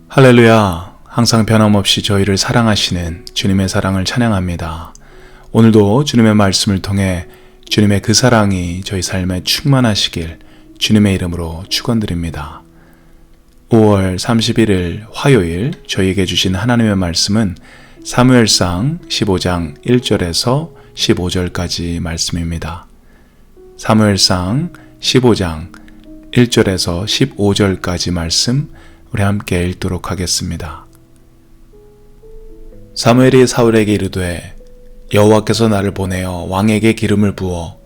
할렐루야! 항상 변함없이 저희를 사랑하시는 주님의 사랑을 찬양합니다. 오늘도 주님의 말씀을 통해 주님의 그 사랑이 저희 삶에 충만하시길 주님의 이름으로 축원드립니다. 5월 31일 화요일 저희에게 주신 하나님의 말씀은 사무엘상 15장 1절에서 15절까지 말씀입니다. 사무엘상 15장 1절에서 15절까지 말씀 우리 함께 읽도록 하겠습니다. 사무엘이 사울에게 이르되 여호와께서 나를 보내어 왕에게 기름을 부어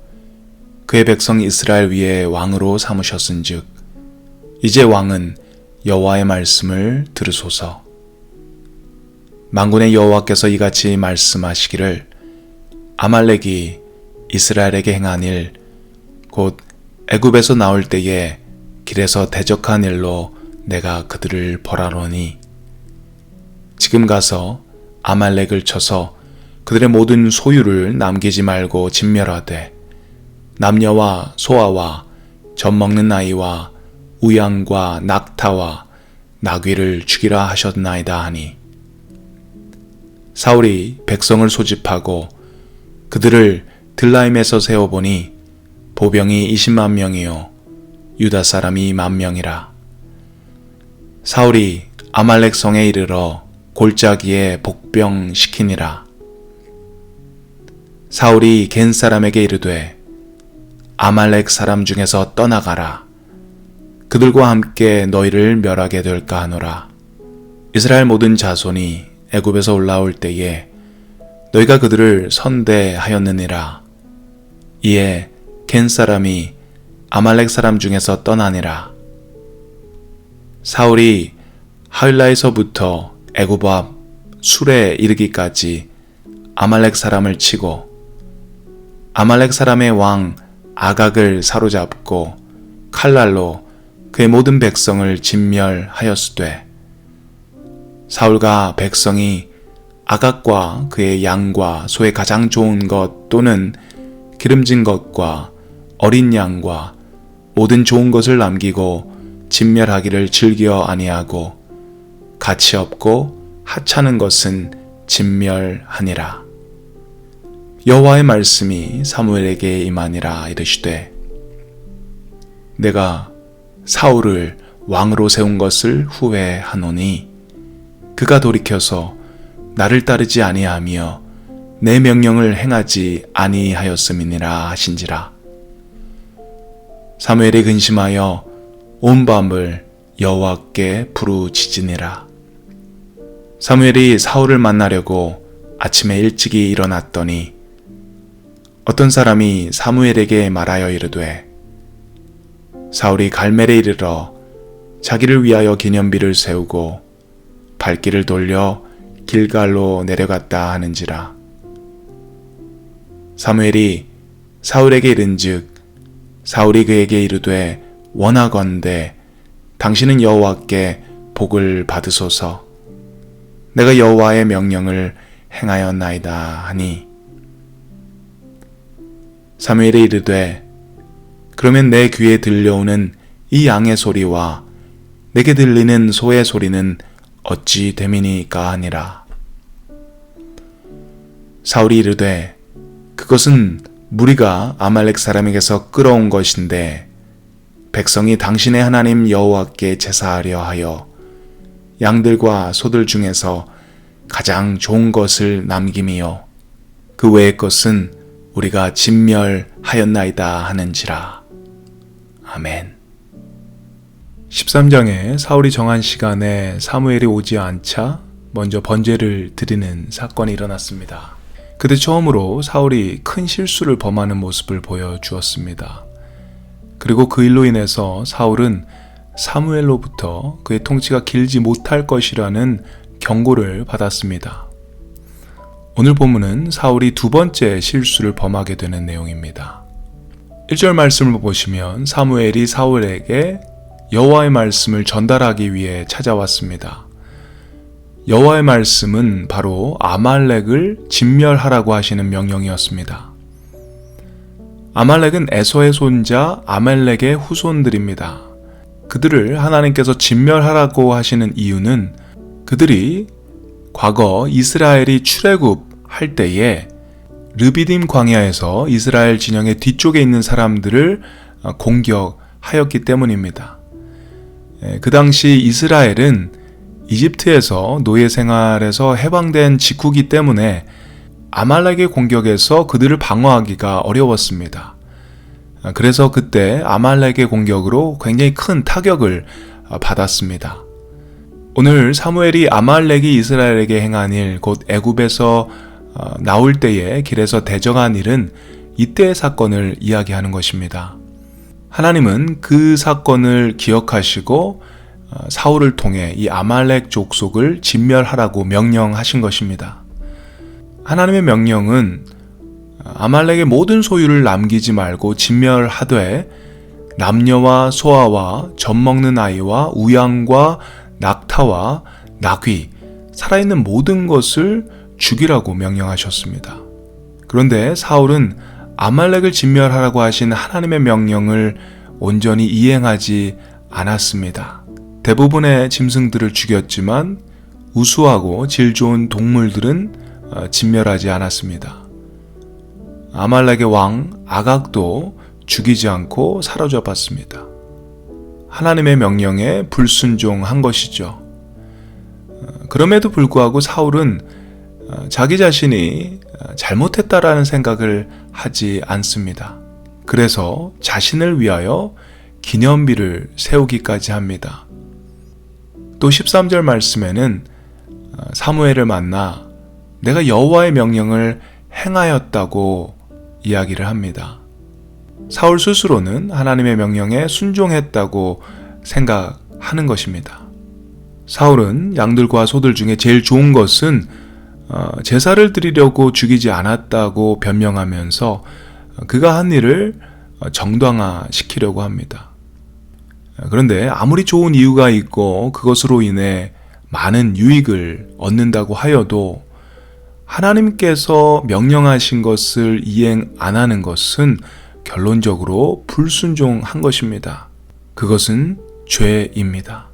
그의 백성 이스라엘 위에 왕으로 삼으셨은즉 이제 왕은 여호와의 말씀을 들으소서. 만군의 여호와께서 이같이 말씀하시기를 아말렉이 이스라엘에게 행한 일 곧 애굽에서 나올 때에 길에서 대적한 일로 내가 그들을 벌하노니 지금 가서 아말렉을 쳐서 그들의 모든 소유를 남기지 말고 진멸하되 남녀와 소아와 젖먹는 아이와 우양과 낙타와 나귀를 죽이라 하셨나이다 하니 사울이 백성을 소집하고 그들을 들라임에서 세워보니 보병이 20만 명이요 유다 사람이 10,000명이라. 사울이 아말렉 성에 이르러 골짜기에 복병시키니라. 사울이 겐 사람에게 이르되 아말렉 사람 중에서 떠나가라. 그들과 함께 너희를 멸하게 될까 하노라. 이스라엘 모든 자손이 애굽에서 올라올 때에 너희가 그들을 선대하였느니라. 이에 겐 사람이 아말렉 사람 중에서 떠나니라. 사울이 하윌라에서부터 애굽 앞 술에 이르기까지 아말렉 사람을 치고 아말렉 사람의 왕 아각을 사로잡고 칼날로 그의 모든 백성을 진멸하였으되 사울과 백성이 아각과 그의 양과 소의 가장 좋은 것 또는 기름진 것과 어린 양과 모든 좋은 것을 남기고 진멸하기를 즐겨 아니하고 가치 없고 하찮은 것은 진멸하니라. 여호와의 말씀이 사무엘에게 임하니라 이르시되 내가 사울을 왕으로 세운 것을 후회하노니 그가 돌이켜서 나를 따르지 아니하며 내 명령을 행하지 아니하였음이니라 하신지라. 사무엘이 근심하여 온 밤을 여호와께 부르짖으니라. 사무엘이 사울을 만나려고 아침에 일찍이 일어났더니 어떤 사람이 사무엘에게 말하여 이르되 사울이 갈멜에 이르러 자기를 위하여 기념비를 세우고 발길을 돌려 길갈로 내려갔다 하는지라. 사무엘이 사울에게 이른즉 사울이 그에게 이르되 원하건대 당신은 여호와께 복을 받으소서. 내가 여호와의 명령을 행하였나이다 하니 사무엘이 이르되 그러면 내 귀에 들려오는 이 양의 소리와 내게 들리는 소의 소리는 어찌 됨이니까 하니라. 사울이 이르되 그것은 무리가 아말렉 사람에게서 끌어온 것인데 백성이 당신의 하나님 여호와께 제사하려 하여 양들과 소들 중에서 가장 좋은 것을 남김이요 그 외의 것은 우리가 진멸하였나이다 하는지라. 아멘. 13장에 사울이 정한 시간에 사무엘이 오지 않자 먼저 번제를 드리는 사건이 일어났습니다. 그때 처음으로 사울이 큰 실수를 범하는 모습을 보여주었습니다. 그리고 그 일로 인해서 사울은 사무엘로부터 그의 통치가 길지 못할 것이라는 경고를 받았습니다. 오늘 본문은 사울이 두 번째 실수를 범하게 되는 내용입니다. 1절 말씀을 보시면 사무엘이 사울에게 여호와의 말씀을 전달하기 위해 찾아왔습니다. 여호와의 말씀은 바로 아말렉을 진멸하라고 하시는 명령이었습니다. 아말렉은 에서의 손자 아멜렉의 후손들입니다. 그들을 하나님께서 진멸하라고 하시는 이유는 그들이 과거 이스라엘이 출애굽할 때에 르비딤 광야에서 이스라엘 진영의 뒤쪽에 있는 사람들을 공격하였기 때문입니다. 그 당시 이스라엘은 이집트에서 노예 생활에서 해방된 직후기 때문에 아말렉의 공격에서 그들을 방어하기가 어려웠습니다. 그래서 그때 아말렉의 공격으로 굉장히 큰 타격을 받았습니다. 오늘 사무엘이 아말렉이 이스라엘에게 행한 일, 곧 애굽에서 나올 때에 길에서 대적한 일은 이때의 사건을 이야기하는 것입니다. 하나님은 그 사건을 기억하시고 사울을 통해 이 아말렉 족속을 진멸하라고 명령하신 것입니다. 하나님의 명령은 아말렉의 모든 소유를 남기지 말고 진멸하되 남녀와 소아와 젖먹는 아이와 우양과 낙타와 나귀, 살아있는 모든 것을 죽이라고 명령하셨습니다. 그런데 사울은 아말렉을 진멸하라고 하신 하나님의 명령을 온전히 이행하지 않았습니다. 대부분의 짐승들을 죽였지만 우수하고 질 좋은 동물들은 진멸하지 않았습니다. 아말렉의 왕 아각도 죽이지 않고 사로잡 봤습니다. 하나님의 명령에 불순종한 것이죠. 그럼에도 불구하고 사울은 자기 자신이 잘못했다라는 생각을 하지 않습니다. 그래서 자신을 위하여 기념비를 세우기까지 합니다. 또 13절 말씀에는 사무엘을 만나 내가 여호와의 명령을 행하였다고 이야기를 합니다. 사울 스스로는 하나님의 명령에 순종했다고 생각하는 것입니다. 사울은 양들과 소들 중에 제일 좋은 것은 제사를 드리려고 죽이지 않았다고 변명하면서 그가 한 일을 정당화시키려고 합니다. 그런데 아무리 좋은 이유가 있고 그것으로 인해 많은 유익을 얻는다고 하여도 하나님께서 명령하신 것을 이행 안 하는 것은 결론적으로 불순종한 것입니다. 그것은 죄입니다.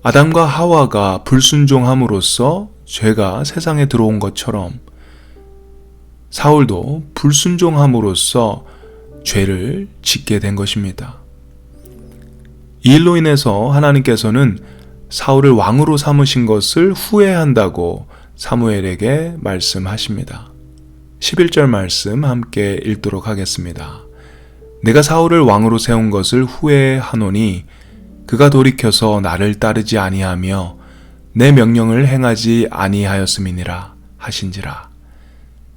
아담과 하와가 불순종함으로써 죄가 세상에 들어온 것처럼 사울도 불순종함으로써 죄를 짓게 된 것입니다. 이 일로 인해서 하나님께서는 사울을 왕으로 삼으신 것을 후회한다고 사무엘에게 말씀하십니다. 11절 말씀 함께 읽도록 하겠습니다. 내가 사울을 왕으로 세운 것을 후회하노니 그가 돌이켜서 나를 따르지 아니하며 내 명령을 행하지 아니하였음이니라 하신지라.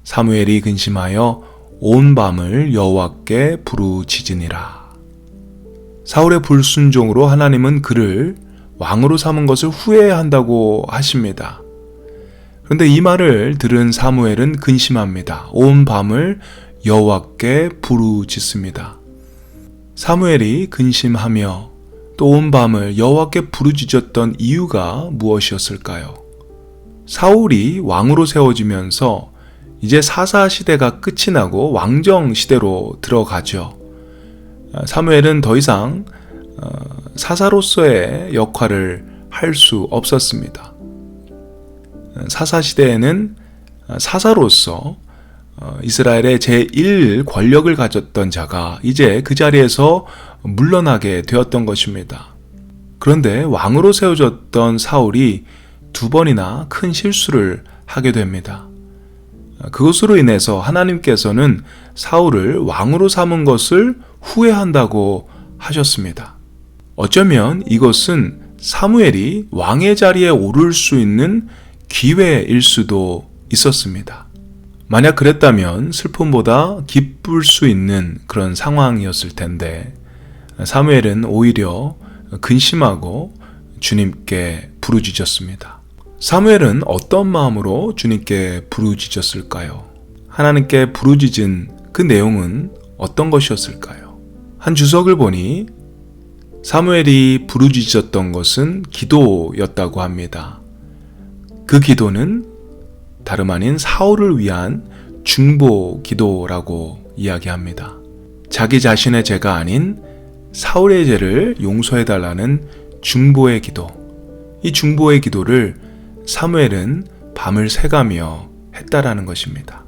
사무엘이 근심하여 온 밤을 여호와께 부르짖으니라. 사울의 불순종으로 하나님은 그를 왕으로 삼은 것을 후회한다고 하십니다. 그런데 이 말을 들은 사무엘은 근심합니다. 온 밤을 여호와께 부르짖습니다. 사무엘이 근심하며 또 온 밤을 여호와께 부르짖었던 이유가 무엇이었을까요? 사울이 왕으로 세워지면서 이제 사사 시대가 끝이 나고 왕정 시대로 들어가죠. 사무엘은 더 이상 사사로서의 역할을 할 수 없었습니다. 사사시대에는 사사로서 이스라엘의 제1 권력을 가졌던 자가 이제 그 자리에서 물러나게 되었던 것입니다. 그런데 왕으로 세워졌던 사울이 두 번이나 큰 실수를 하게 됩니다. 그것으로 인해서 하나님께서는 사울을 왕으로 삼은 것을 후회한다고 하셨습니다. 어쩌면 이것은 사무엘이 왕의 자리에 오를 수 있는 기회일 수도 있었습니다. 만약 그랬다면 슬픔보다 기쁠 수 있는 그런 상황이었을 텐데 사무엘은 오히려 근심하고 주님께 부르짖었습니다. 사무엘은 어떤 마음으로 주님께 부르짖었을까요? 하나님께 부르짖은 그 내용은 어떤 것이었을까요? 한 주석을 보니 사무엘이 부르짖었던 것은 기도였다고 합니다. 그 기도는 다름 아닌 사울을 위한 중보 기도라고 이야기합니다. 자기 자신의 죄가 아닌 사울의 죄를 용서해달라는 중보의 기도. 이 중보의 기도를 사무엘은 밤을 새가며 했다라는 것입니다.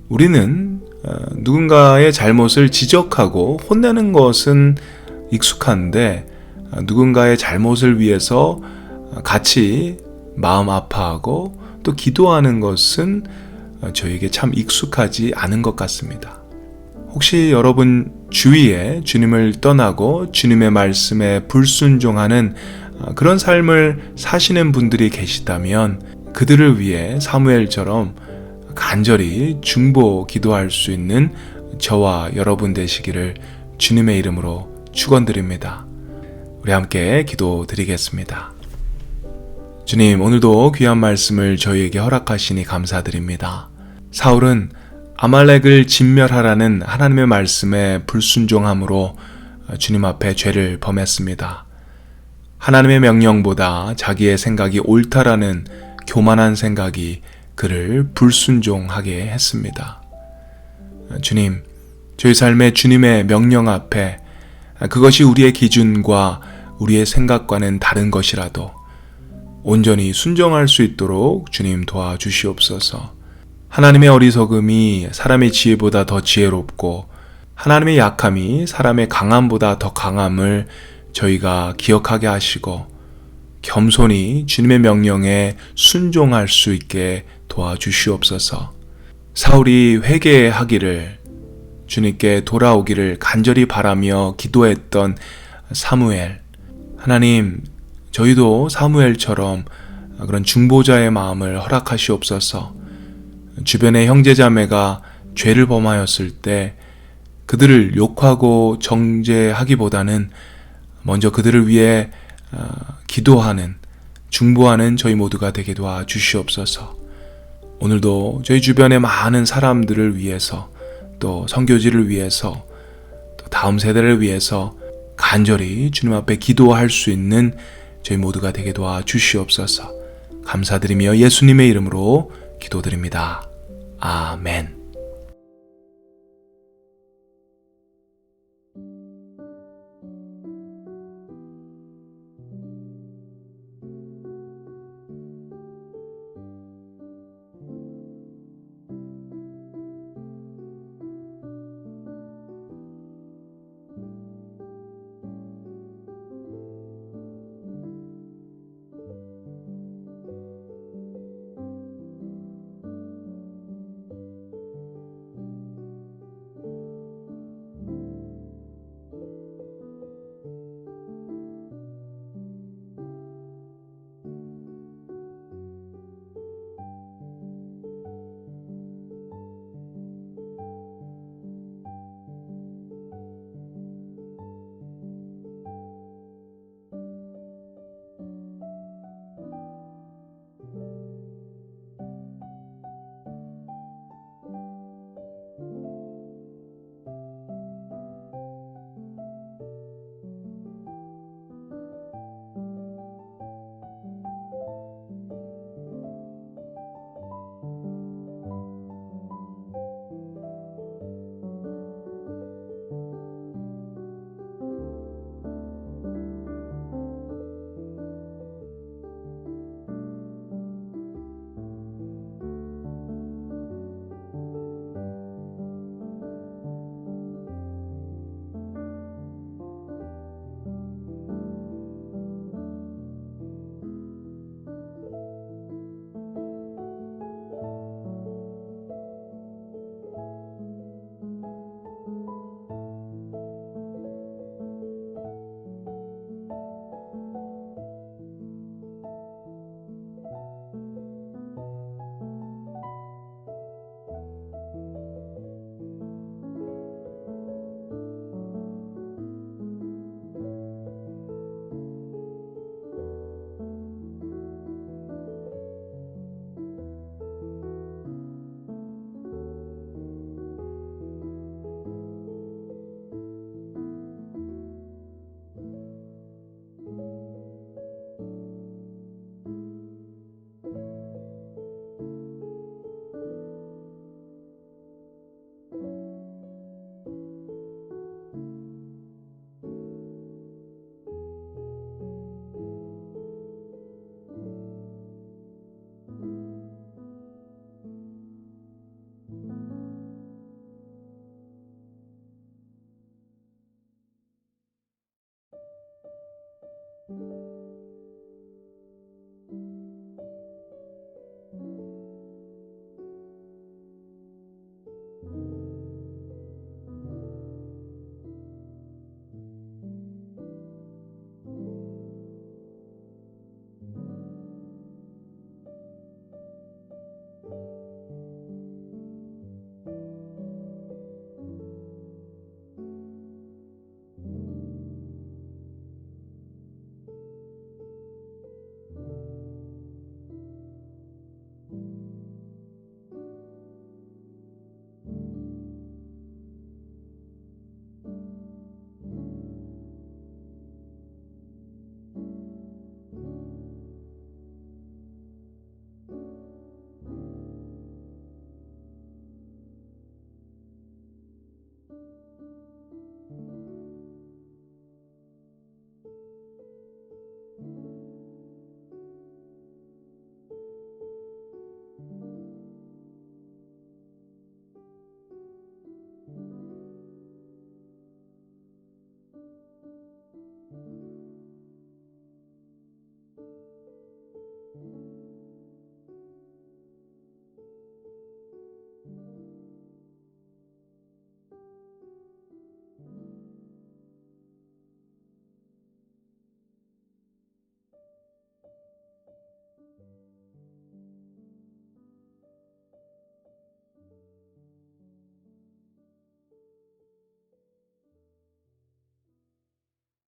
우리는 누군가의 잘못을 지적하고 혼내는 것은 익숙한데 누군가의 잘못을 위해서 같이 마음 아파하고 또 기도하는 것은 저에게 참 익숙하지 않은 것 같습니다. 혹시 여러분 주위에 주님을 떠나고 주님의 말씀에 불순종하는 그런 삶을 사시는 분들이 계시다면 그들을 위해 사무엘처럼 간절히 중보 기도할 수 있는 저와 여러분 되시기를 주님의 이름으로 축원드립니다. 우리 함께 기도드리겠습니다. 주님, 오늘도 귀한 말씀을 저희에게 허락하시니 감사드립니다. 사울은 아말렉을 진멸하라는 하나님의 말씀에 불순종함으로 주님 앞에 죄를 범했습니다. 하나님의 명령보다 자기의 생각이 옳다라는 교만한 생각이 그를 불순종하게 했습니다. 주님, 저희 삶의 주님의 명령 앞에 그것이 우리의 기준과 우리의 생각과는 다른 것이라도 온전히 순종할 수 있도록 주님 도와주시옵소서. 하나님의 어리석음이 사람의 지혜보다 더 지혜롭고 하나님의 약함이 사람의 강함보다 더 강함을 저희가 기억하게 하시고 겸손히 주님의 명령에 순종할 수 있게 도와주시옵소서. 사울이 회개하기를 주님께 돌아오기를 간절히 바라며 기도했던 사무엘, 하나님, 저희도 사무엘처럼 그런 중보자의 마음을 허락하시옵소서. 주변의 형제자매가 죄를 범하였을 때 그들을 욕하고 정죄하기보다는 먼저 그들을 위해 기도하는, 중보하는 저희 모두가 되게 도와주시옵소서. 오늘도 저희 주변의 많은 사람들을 위해서, 또 선교지를 위해서, 또 다음 세대를 위해서 간절히 주님 앞에 기도할 수 있는 저희 모두가 되게 도와주시옵소서. 감사드리며 예수님의 이름으로 기도드립니다. 아멘.